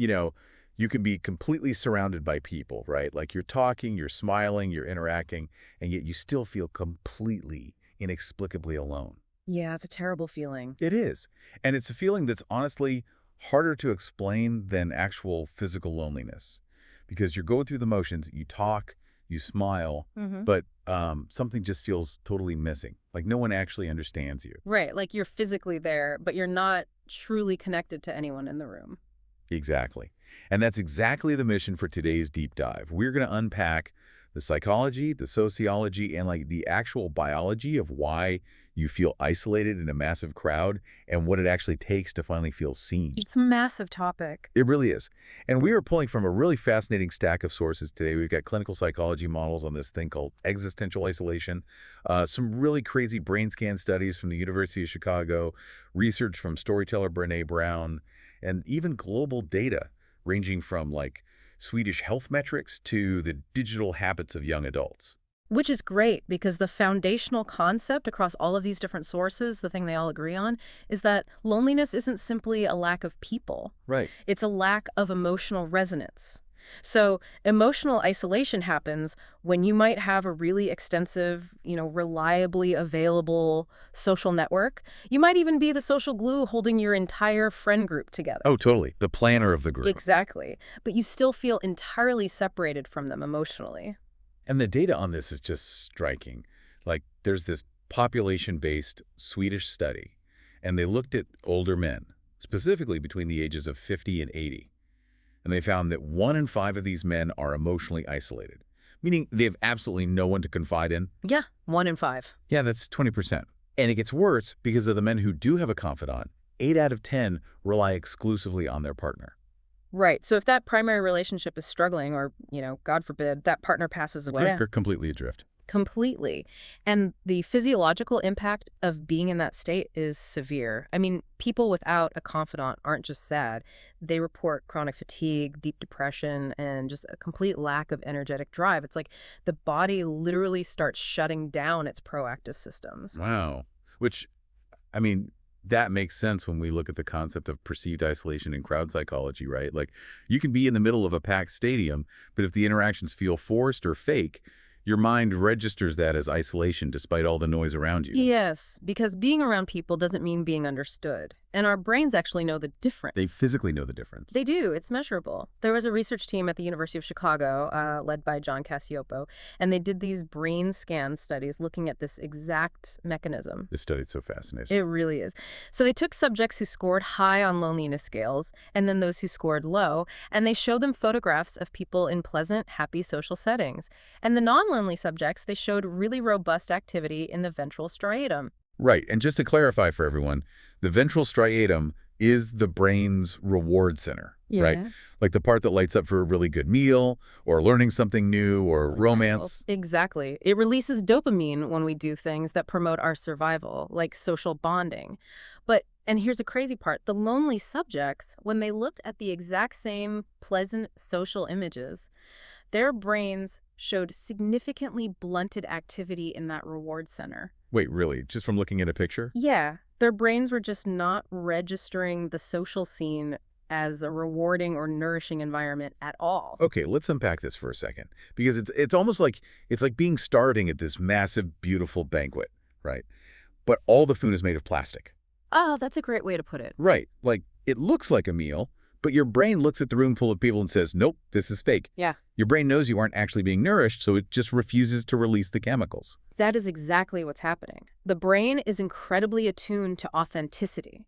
you know, you can be completely surrounded by people, right? Like you're talking, you're smiling, you're interacting, and yet you still feel completely, inexplicably alone. Yeah, it's a terrible feeling. It is. And it's a feeling that's honestly harder to explain than actual physical loneliness because you're going through the motions, you talk, you smile, Hmm. but something just feels totally missing. Like no one actually understands you. Right, like you're physically there, but you're not truly connected to anyone in the room. Exactly. And that's exactly the mission for today's deep dive. We're going to unpack the psychology, the sociology, and like the actual biology of why you feel isolated in a massive crowd and what it actually takes to finally feel seen. It's a massive topic. It really is. And we are pulling from a really fascinating stack of sources today. We've got clinical psychology models on this thing called existential isolation, some really crazy brain scan studies from the University of Chicago, research from storyteller Brene Brown, and even global data ranging from like Swedish health metrics to the digital habits of young adults. Which is great because the foundational concept across all of these different sources, the thing they all agree on, is that loneliness isn't simply a lack of people. Right. It's a lack of emotional resonance. So emotional isolation happens when you might have a really extensive, reliably available social network. You might even be the social glue holding your entire friend group together. Oh, totally. The planner of the group. Exactly. But you still feel entirely separated from them emotionally. And the data on this is just striking. Like, there's this population-based Swedish study, and they looked at older men, specifically between the ages of 50 and 80. And they found that 1 in 5 of these men are emotionally isolated, meaning they have absolutely no one to confide in. Yeah, 1 in 5. Yeah, that's 20%. And it gets worse because of the men who do have a confidant. 8 out of 10 rely exclusively on their partner. Right. So if that primary relationship is struggling or, God forbid, that partner passes away. Correct. Or completely adrift. Completely. And the physiological impact of being in that state is severe. I mean, people without a confidant aren't just sad. They report chronic fatigue, deep depression, and just a complete lack of energetic drive. It's like the body literally starts shutting down its proactive systems. Wow. Which, I mean, that makes sense when we look at the concept of perceived isolation in crowd psychology, right? Like, you can be in the middle of a packed stadium, but if the interactions feel forced or fake, your mind registers that as isolation despite all the noise around you. Yes, because being around people doesn't mean being understood. And our brains actually know the difference. They physically know the difference. They do. It's measurable. There was a research team at the University of Chicago, led by John Cacioppo, and they did these brain scan studies looking at this exact mechanism. This study's so fascinating. It really is. So they took subjects who scored high on loneliness scales and then those who scored low, and they showed them photographs of people in pleasant, happy social settings. And the non-lonely subjects, they showed really robust activity in the ventral striatum. Right. And just to clarify for everyone, the ventral striatum is the brain's reward center, right? Like the part that lights up for a really good meal or learning something new or romance. Exactly. It releases dopamine when we do things that promote our survival, like social bonding. And here's a crazy part, the lonely subjects, when they looked at the exact same pleasant social images, their brains showed significantly blunted activity in that reward center. Wait, really? Just from looking at a picture? Yeah, their brains were just not registering the social scene as a rewarding or nourishing environment at all. Okay, let's unpack this for a second because it's almost like it's like being starving at this massive, beautiful banquet, right? But all the food is made of plastic. Oh, that's a great way to put it. Right. Like it looks like a meal, but your brain looks at the room full of people and says, nope, this is fake. Yeah. Your brain knows you aren't actually being nourished, so it just refuses to release the chemicals. That is exactly what's happening. The brain is incredibly attuned to authenticity.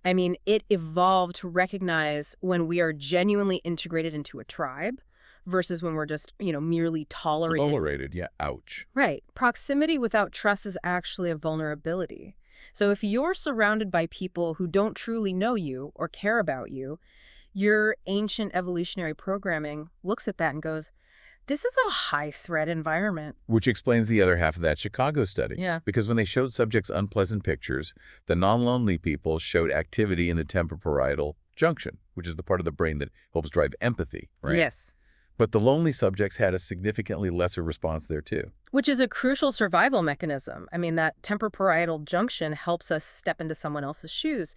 I mean, it evolved to recognize when we are genuinely integrated into a tribe versus when we're just, merely tolerated. Tolerated, yeah, ouch. Right. Proximity without trust is actually a vulnerability. So if you're surrounded by people who don't truly know you or care about you, your ancient evolutionary programming looks at that and goes, this is a high-threat environment. Which explains the other half of that Chicago study. Yeah. Because when they showed subjects unpleasant pictures, the non-lonely people showed activity in the temporoparietal junction, which is the part of the brain that helps drive empathy, right? Yes. But the lonely subjects had a significantly lesser response there, too. Which is a crucial survival mechanism. I mean, that temporoparietal junction helps us step into someone else's shoes.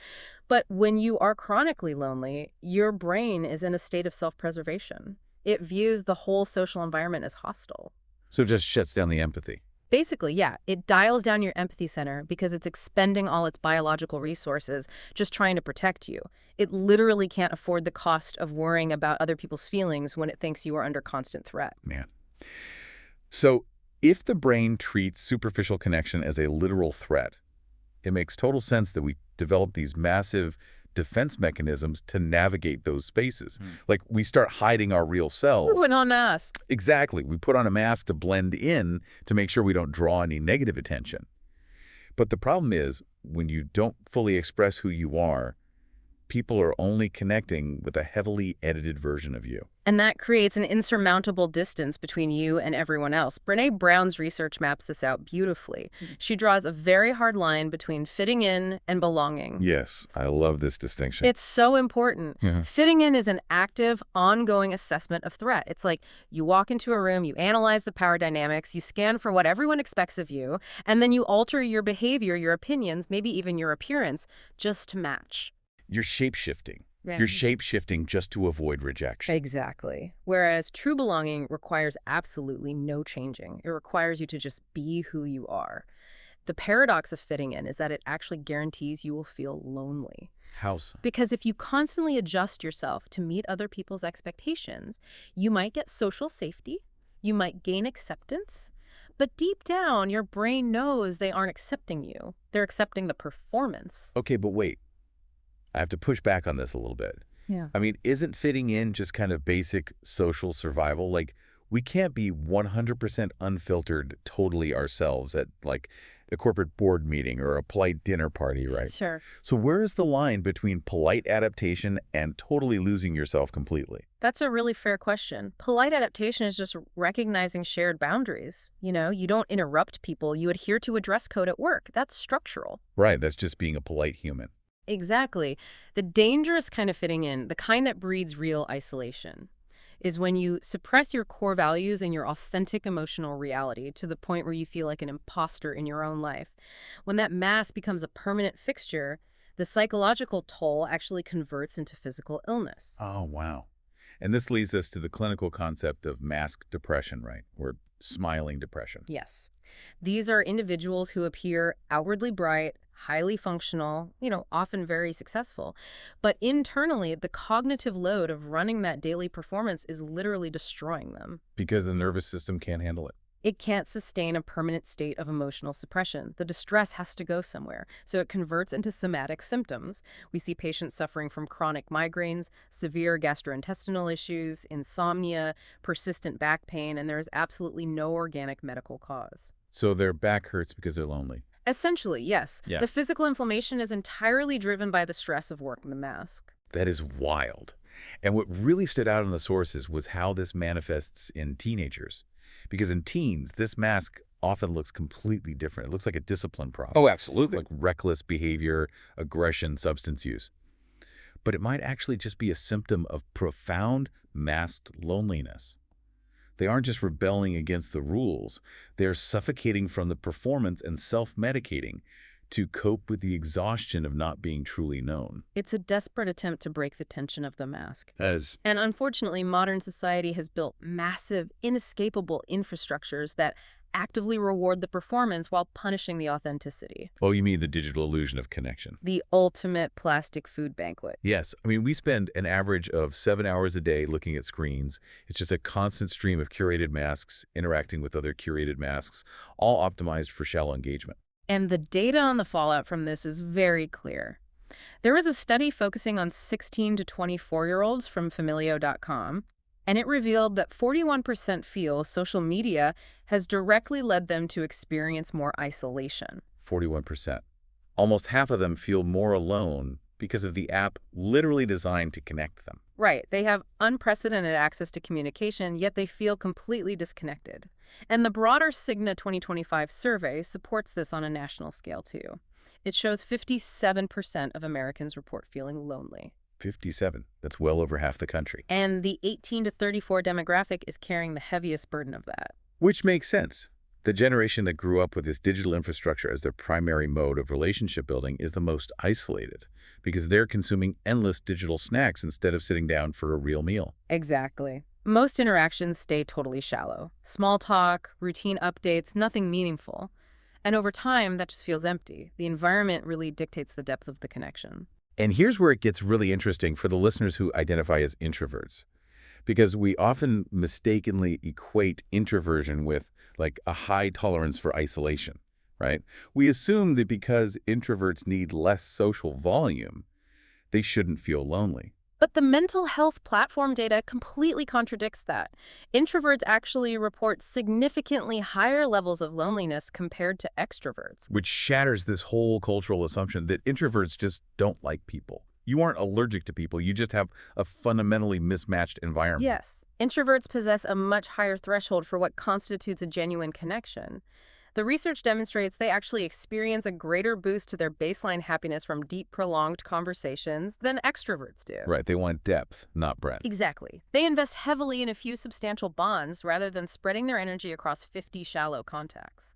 But when you are chronically lonely, your brain is in a state of self-preservation. It views the whole social environment as hostile. So it just shuts down the empathy. Basically, yeah, it dials down your empathy center because it's expending all its biological resources just trying to protect you. It literally can't afford the cost of worrying about other people's feelings when it thinks you are under constant threat. Man. So if the brain treats superficial connection as a literal threat, it makes total sense that we develop these massive defense mechanisms to navigate those spaces. Like we start hiding our real selves. Put on mask. Exactly. We put on a mask to blend in to make sure we don't draw any negative attention. But the problem is when you don't fully express who you are, people are only connecting with a heavily edited version of you. And that creates an insurmountable distance between you and everyone else. Brené Brown's research maps this out beautifully. She draws a very hard line between fitting in and belonging. Yes, I love this distinction. It's so important. Yeah. Fitting in is an active, ongoing assessment of threat. It's like you walk into a room, you analyze the power dynamics, you scan for what everyone expects of you, and then you alter your behavior, your opinions, maybe even your appearance, just to match. You're shape-shifting. Right. You're shape-shifting just to avoid rejection. Exactly. Whereas true belonging requires absolutely no changing. It requires you to just be who you are. The paradox of fitting in is that it actually guarantees you will feel lonely. How so? Because if you constantly adjust yourself to meet other people's expectations, you might get social safety, you might gain acceptance, but deep down, your brain knows they aren't accepting you. They're accepting the performance. Okay, but wait. I have to push back on this a little bit. Yeah. I mean, isn't fitting in just kind of basic social survival? Like, we can't be 100% unfiltered totally ourselves at, like, a corporate board meeting or a polite dinner party, right? Sure. So where is the line between polite adaptation and totally losing yourself completely? That's a really fair question. Polite adaptation is just recognizing shared boundaries. You know, you don't interrupt people, you adhere to a dress code at work. That's structural. Right, that's just being a polite human. Exactly. The dangerous kind of fitting in, the kind that breeds real isolation, is when you suppress your core values and your authentic emotional reality to the point where you feel like an imposter in your own life. When that mask becomes a permanent fixture, the psychological toll actually converts into physical illness. Oh, wow. And this leads us to the clinical concept of mask depression, right? Or smiling depression. Yes. These are individuals who appear outwardly bright, highly functional, often very successful. But internally, the cognitive load of running that daily performance is literally destroying them. Because the nervous system can't handle it. It can't sustain a permanent state of emotional suppression. The distress has to go somewhere, so it converts into somatic symptoms. We see patients suffering from chronic migraines, severe gastrointestinal issues, insomnia, persistent back pain, and there is absolutely no organic medical cause. So their back hurts because they're lonely. Essentially, yes. Yeah. The physical inflammation is entirely driven by the stress of working the mask. That is wild. And what really stood out in the sources was how this manifests in teenagers. Because in teens, this mask often looks completely different. It looks like a discipline problem. Oh, absolutely. Like reckless behavior, aggression, substance use. But it might actually just be a symptom of profound masked loneliness. They aren't just rebelling against the rules. They're suffocating from the performance and self-medicating to cope with the exhaustion of not being truly known. It's a desperate attempt to break the tension of the mask. As And unfortunately, modern society has built massive, inescapable infrastructures that actively reward the performance while punishing the authenticity. oh, you mean the digital illusion of connection? The ultimate plastic food banquet. Yes. I mean, we spend an average of 7 hours a day looking at screens. It's just a constant stream of curated masks, interacting with other curated masks, all optimized for shallow engagement. And the data on the fallout from this is very clear. There was a study focusing on 16 to 24-year-olds from Familio.com, and it revealed that 41% feel social media has directly led them to experience more isolation. 41%. Almost half of them feel more alone because of the app literally designed to connect them. Right, they have unprecedented access to communication, yet they feel completely disconnected. And the broader Cigna 2025 survey supports this on a national scale, too. It shows 57% of Americans report feeling lonely. 57. That's well over half the country. And the 18 to 34 demographic is carrying the heaviest burden of that. Which makes sense. The generation that grew up with this digital infrastructure as their primary mode of relationship building is the most isolated because they're consuming endless digital snacks instead of sitting down for a real meal. Exactly. Most interactions stay totally shallow. Small talk, routine updates, nothing meaningful. And over time, that just feels empty. The environment really dictates the depth of the connection. And here's where it gets really interesting for the listeners who identify as introverts, because we often mistakenly equate introversion with like a high tolerance for isolation, right? We assume that because introverts need less social volume, they shouldn't feel lonely. But the mental health platform data completely contradicts that. Introverts actually report significantly higher levels of loneliness compared to extroverts. Which shatters this whole cultural assumption that introverts just don't like people. You aren't allergic to people, you just have a fundamentally mismatched environment. Yes, introverts possess a much higher threshold for what constitutes a genuine connection. The research demonstrates they actually experience a greater boost to their baseline happiness from deep, prolonged conversations than extroverts do. Right, they want depth, not breadth. Exactly. They invest heavily in a few substantial bonds rather than spreading their energy across 50 shallow contacts.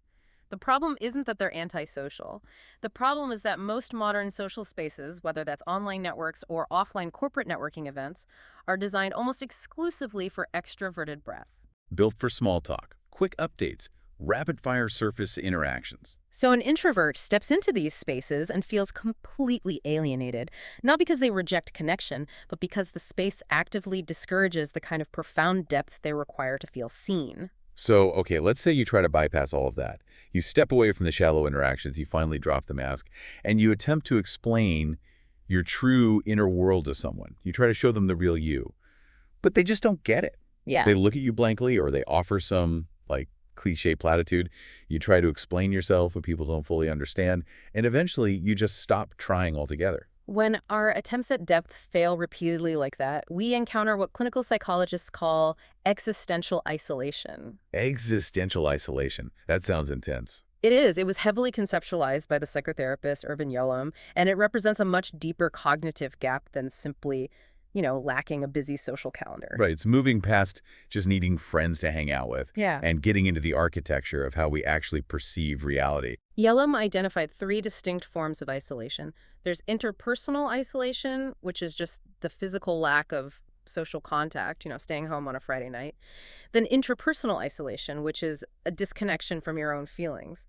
The problem isn't that they're antisocial. The problem is that most modern social spaces, whether that's online networks or offline corporate networking events, are designed almost exclusively for extroverted breadth. Built for small talk, quick updates, rapid-fire surface interactions. So an introvert steps into these spaces and feels completely alienated, not because they reject connection, but because the space actively discourages the kind of profound depth they require to feel seen. So, okay, let's say you try to bypass all of that. You step away from the shallow interactions, you finally drop the mask, and you attempt to explain your true inner world to someone. You try to show them the real you, but they just don't get it. Yeah. They look at you blankly or they offer some, like, cliche platitude. You try to explain yourself, but people don't fully understand, and eventually you just stop trying altogether. When our attempts at depth fail repeatedly like that, we encounter what clinical psychologists call existential isolation. Existential isolation. That sounds intense. It is. It was heavily conceptualized by the psychotherapist Irvin Yalom, and it represents a much deeper cognitive gap than simply, lacking a busy social calendar. Right, it's moving past just needing friends to hang out with Yeah. and getting into the architecture of how we actually perceive reality. Yalom identified three distinct forms of isolation. There's interpersonal isolation, which is just the physical lack of social contact, staying home on a Friday night. Then intrapersonal isolation, which is a disconnection from your own feelings.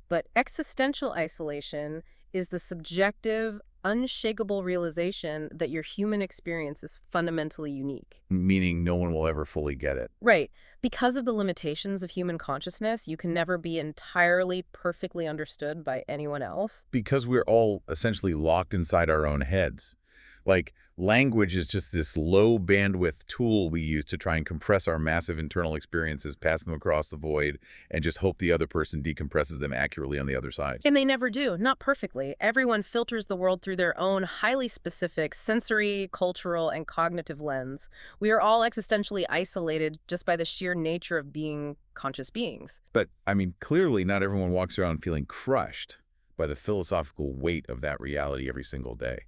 But existential isolation is the subjective, unshakable realization that your human experience is fundamentally unique. Meaning no one will ever fully get it. Right. Because of the limitations of human consciousness, you can never be entirely perfectly understood by anyone else. Because we're all essentially locked inside our own heads. Like, language is just this low bandwidth tool we use to try and compress our massive internal experiences, pass them across the void, and just hope the other person decompresses them accurately on the other side. And they never do, not perfectly. Everyone filters the world through their own highly specific sensory, cultural, and cognitive lens. We are all existentially isolated just by the sheer nature of being conscious beings. But, I mean, clearly not everyone walks around feeling crushed by the philosophical weight of that reality every single day.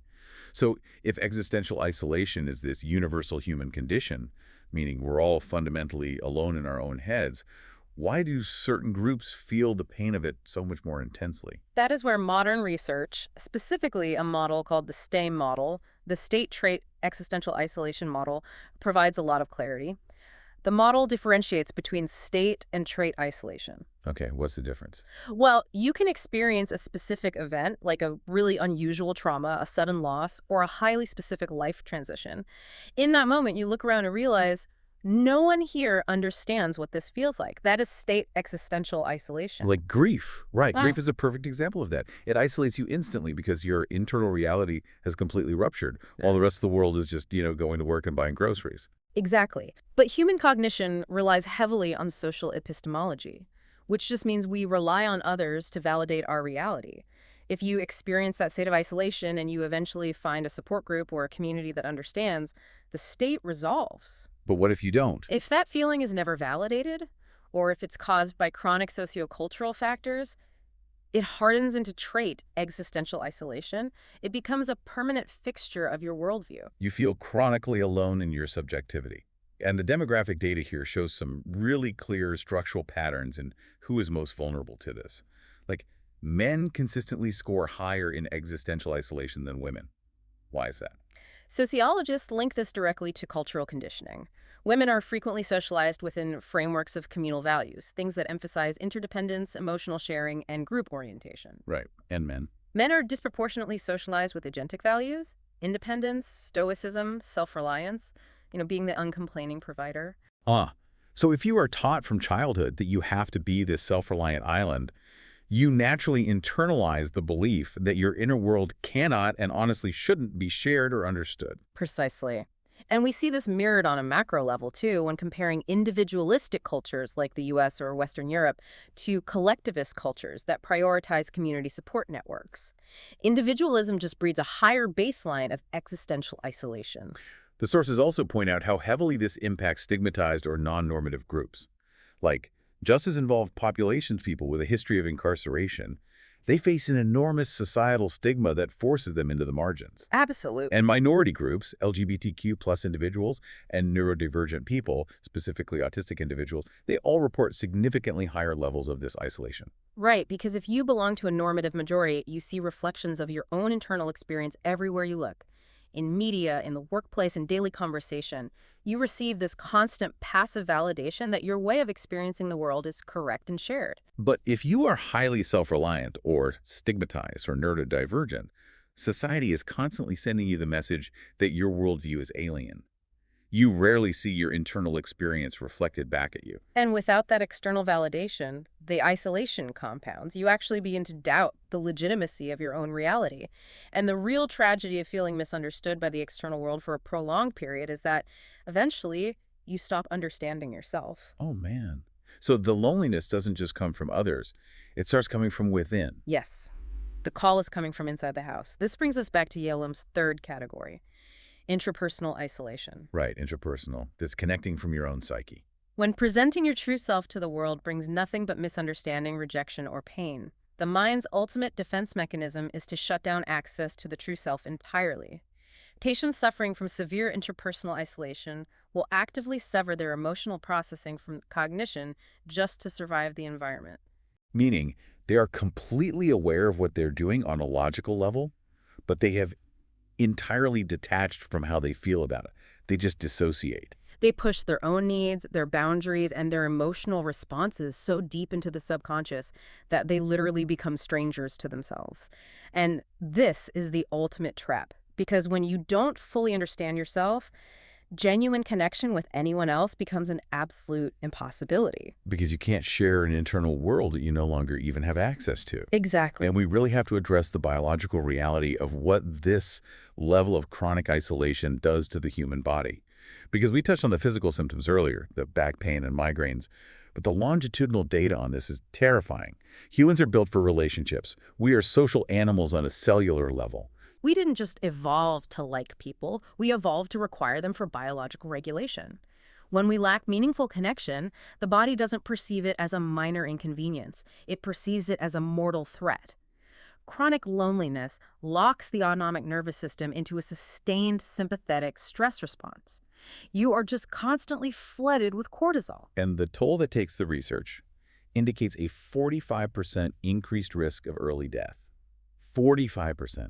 So if existential isolation is this universal human condition, meaning we're all fundamentally alone in our own heads, why do certain groups feel the pain of it so much more intensely? That is where modern research, specifically a model called the STAIM model, the state trait existential isolation model, provides a lot of clarity. The model differentiates between state and trait isolation. Okay, what's the difference? Well, you can experience a specific event, like a really unusual trauma, a sudden loss, or a highly specific life transition. In that moment, you look around and realize no one here understands what this feels like. That is state existential isolation. Like grief, right. Wow. Grief is a perfect example of that. It isolates you instantly because your internal reality has completely ruptured, while the rest of the world is just, going to work and buying groceries. Exactly. But human cognition relies heavily on social epistemology, which just means we rely on others to validate our reality. If you experience that state of isolation and you eventually find a support group or a community that understands, the state resolves. But what if you don't? If that feeling is never validated, or if it's caused by chronic sociocultural factors, it hardens into trait existential isolation. It becomes a permanent fixture of your worldview. You feel chronically alone in your subjectivity. And the demographic data here shows some really clear structural patterns in who is most vulnerable to this. Like, men consistently score higher in existential isolation than women. Why is that? Sociologists link this directly to cultural conditioning. Women are frequently socialized within frameworks of communal values, things that emphasize interdependence, emotional sharing, and group orientation. Right. And men. Men are disproportionately socialized with agentic values, independence, stoicism, self-reliance, being the uncomplaining provider. So if you are taught from childhood that you have to be this self-reliant island, you naturally internalize the belief that your inner world cannot and honestly shouldn't be shared or understood. Precisely. And we see this mirrored on a macro level, too, when comparing individualistic cultures like the US or Western Europe to collectivist cultures that prioritize community support networks. Individualism just breeds a higher baseline of existential isolation. The sources also point out how heavily this impacts stigmatized or non-normative groups. Like, just as involved populations people with a history of incarceration, they face an enormous societal stigma that forces them into the margins. Absolutely. And minority groups, LGBTQ plus individuals, and neurodivergent people, specifically autistic individuals, they all report significantly higher levels of this isolation. Right, because if you belong to a normative majority, you see reflections of your own internal experience everywhere you look. In media, in the workplace, in daily conversation, you receive this constant passive validation that your way of experiencing the world is correct and shared. But if you are highly self-reliant or stigmatized or neurodivergent, society is constantly sending you the message that your worldview is alien. You rarely see your internal experience reflected back at you. And without that external validation, the isolation compounds, you actually begin to doubt the legitimacy of your own reality. And the real tragedy of feeling misunderstood by the external world for a prolonged period is that eventually you stop understanding yourself. Oh, man. So the loneliness doesn't just come from others. It starts coming from within. Yes, the call is coming from inside the house. This brings us back to Yalom's third category. Intrapersonal isolation. Right, intrapersonal, disconnecting from your own psyche. When presenting your true self to the world brings nothing but misunderstanding, rejection, or pain, the mind's ultimate defense mechanism is to shut down access to the true self entirely. Patients suffering from severe interpersonal isolation will actively sever their emotional processing from cognition just to survive the environment. Meaning, they are completely aware of what they're doing on a logical level, but they have entirely detached from how they feel about it. They just dissociate. They push their own needs, their boundaries, and their emotional responses so deep into the subconscious that they literally become strangers to themselves. And this is the ultimate trap, because when you don't fully understand yourself, genuine connection with anyone else becomes an absolute impossibility. Because you can't share an internal world that you no longer even have access to. Exactly. And we really have to address the biological reality of what this level of chronic isolation does to the human body. Because we touched on the physical symptoms earlier, the back pain and migraines, but the longitudinal data on this is terrifying. Humans are built for relationships. We are social animals on a cellular level. We didn't just evolve to like people, we evolved to require them for biological regulation. When we lack meaningful connection, the body doesn't perceive it as a minor inconvenience. It perceives it as a mortal threat. Chronic loneliness locks the autonomic nervous system into a sustained sympathetic stress response. You are just constantly flooded with cortisol. And the toll that takes the research indicates a 45% increased risk of early death. 45%.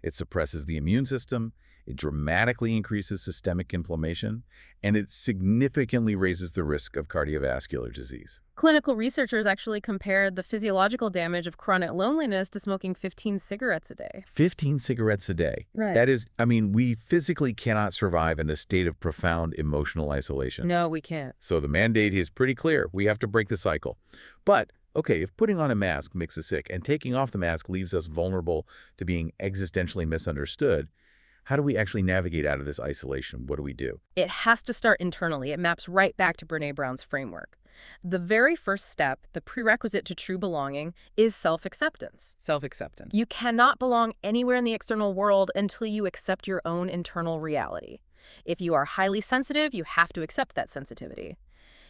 It suppresses the immune system, it dramatically increases systemic inflammation, and it significantly raises the risk of cardiovascular disease. Clinical researchers actually compared the physiological damage of chronic loneliness to smoking 15 cigarettes a day. 15 cigarettes a day. Right. That is, we physically cannot survive in a state of profound emotional isolation. No, we can't. So the mandate is pretty clear. We have to break the cycle. But okay, if putting on a mask makes us sick and taking off the mask leaves us vulnerable to being existentially misunderstood, how do we actually navigate out of this isolation? What do we do? It has to start internally. It maps right back to Brené Brown's framework. The very first step, the prerequisite to true belonging, is self-acceptance. Self-acceptance. You cannot belong anywhere in the external world until you accept your own internal reality. If you are highly sensitive, you have to accept that sensitivity.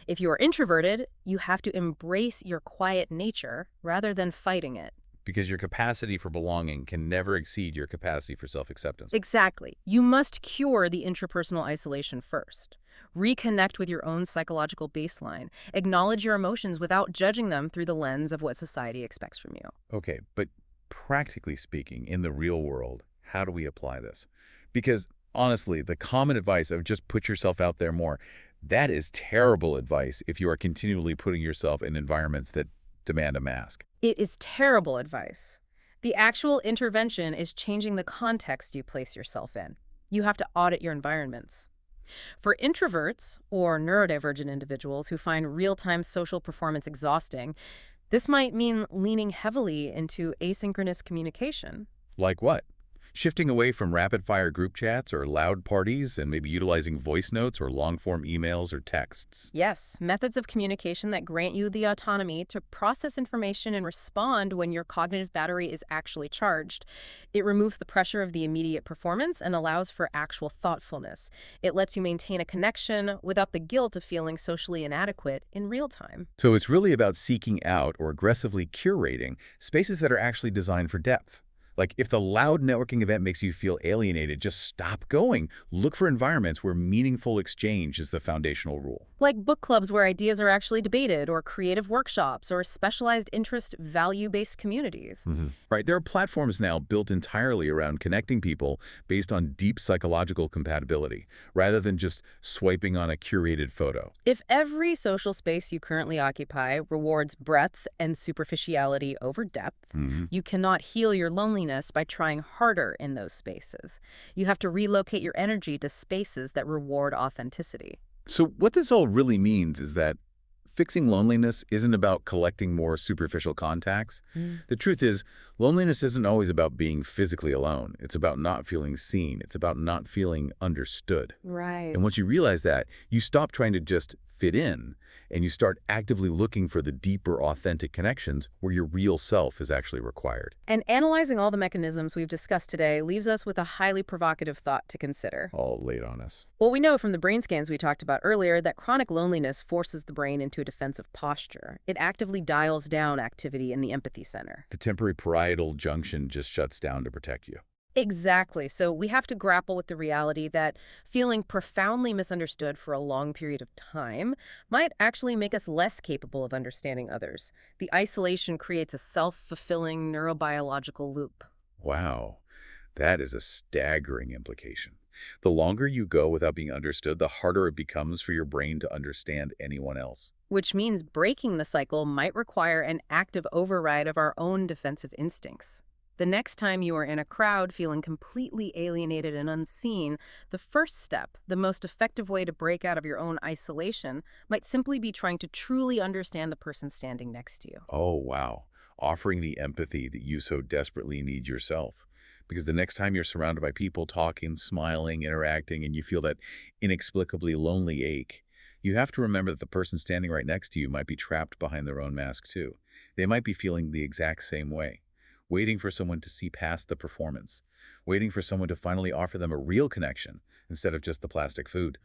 If you are introverted, you have to embrace your quiet nature rather than fighting it. because your capacity for belonging can never exceed your capacity for self-acceptance. Exactly. You must cure the intrapersonal isolation first. Reconnect with your own psychological baseline. Acknowledge your emotions without judging them through the lens of what society expects from you. Okay, but practically speaking, in the real world, how do we apply this? Because honestly, the common advice of just put yourself out there more, that is terrible advice if you are continually putting yourself in environments that demand a mask. It is terrible advice. The actual intervention is changing the context you place yourself in. You have to audit your environments. For introverts or neurodivergent individuals who find real-time social performance exhausting, this might mean leaning heavily into asynchronous communication. Like what? Shifting away from rapid-fire group chats or loud parties and maybe utilizing voice notes or long-form emails or texts. Yes, methods of communication that grant you the autonomy to process information and respond when your cognitive battery is actually charged. It removes the pressure of the immediate performance and allows for actual thoughtfulness. It lets you maintain a connection without the guilt of feeling socially inadequate in real time. So it's really about seeking out or aggressively curating spaces that are actually designed for depth. Like, if the loud networking event makes you feel alienated, just stop going. Look for environments where meaningful exchange is the foundational rule. Like book clubs where ideas are actually debated, or creative workshops, or specialized interest value-based communities. Right, there are platforms now built entirely around connecting people based on deep psychological compatibility, rather than just swiping on a curated photo. If every social space you currently occupy rewards breadth and superficiality over depth, you cannot heal your loneliness by trying harder in those spaces. You have to relocate your energy to spaces that reward authenticity. So what this all really means is that fixing loneliness isn't about collecting more superficial contacts. The truth is, loneliness isn't always about being physically alone. It's about not feeling seen. It's about not feeling understood. Right. And once you realize that, you stop trying to just fit in, and you start actively looking for the deeper, authentic connections where your real self is actually required. And analyzing all the mechanisms we've discussed today leaves us with a highly provocative thought to consider. All laid on us. Well, we know from the brain scans we talked about earlier that chronic loneliness forces the brain into a defensive posture. It actively dials down activity in the empathy center. The temporary parietal junction just shuts down to protect you. Exactly. So we have to grapple with the reality that feeling profoundly misunderstood for a long period of time might actually make us less capable of understanding others. The isolation creates a self-fulfilling neurobiological loop. Wow, that is a staggering implication. The longer you go without being understood, the harder it becomes for your brain to understand anyone else. Which means breaking the cycle might require an active override of our own defensive instincts. The next time you are in a crowd feeling completely alienated and unseen, the first step, the most effective way to break out of your own isolation, might simply be trying to truly understand the person standing next to you. Oh, wow. Offering the empathy that you so desperately need yourself. Because the next time you're surrounded by people talking, smiling, interacting, and you feel that inexplicably lonely ache, you have to remember that the person standing right next to you might be trapped behind their own mask too. They might be feeling the exact same way, waiting for someone to see past the performance, waiting for someone to finally offer them a real connection instead of just the plastic food.